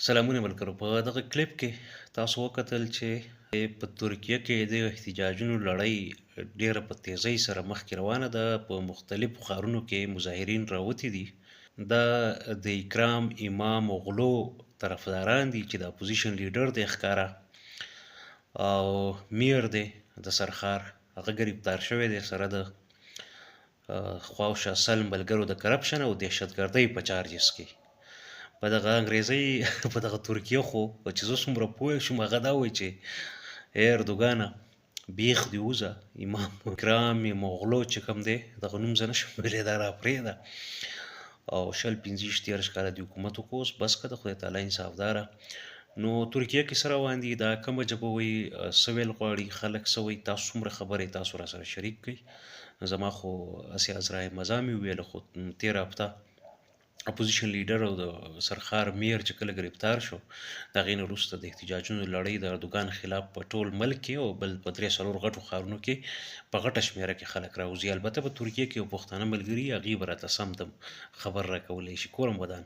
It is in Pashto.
سلامونه ملګرو، په دغه کلیپ کې تاسو وکتل چې په ترکیه کې د احتجاجونو لړۍ ډیره په تیزۍ سره مخکې روانه ده. په مختلفو ښارونو کې مظاهرین راوتي دي. دا د اکرام امام غلو طرفداران دي چې د اپوزیشن لیډر دی ښکاره، او میر دی د سرخار، هغه ګرفتار شوی دی سره د خواوشا سل ملګرو د کرپشن او دهشتګردۍ په چارجز کې. په دغه انګریزۍ په دغه ترکیه خو چې زه څومره پوه شوم هغه دا وایي چې ای اردوګانه بیخ دې وځه، امام اکرام مغلو چې کوم دی دغه نوم زه نشم ویلی، دا راپرېږده، او شل پنځه ویشت دیارش کاله د حکومت وکړو، اوس بس که د خدای تعالی انصافداره. نو ترکیه کې څه روان دي، دا کومه ژبه وایي، څه ویل غواړي خلک، څه وایي، تاسو څومره خبرې تاسو راسره شریک کړئ. زما خو هسې عذرا مزا مې وویله، خو تېره هفته اپوزیشن لیډر او د سرخار میر چې کله ګرفتار شو، د هغې نه وروسته د احتجاجونو لړۍ د اردوګان خلاف په ټول ملک کې او بل په درې څلور غټو ښارونو کې په غټه شمېره کې خلک راوځي. البته په ترکیه کې یو پښتانه ملګري هغې به راته سم دم خبر راکولی شي. کورم ودان.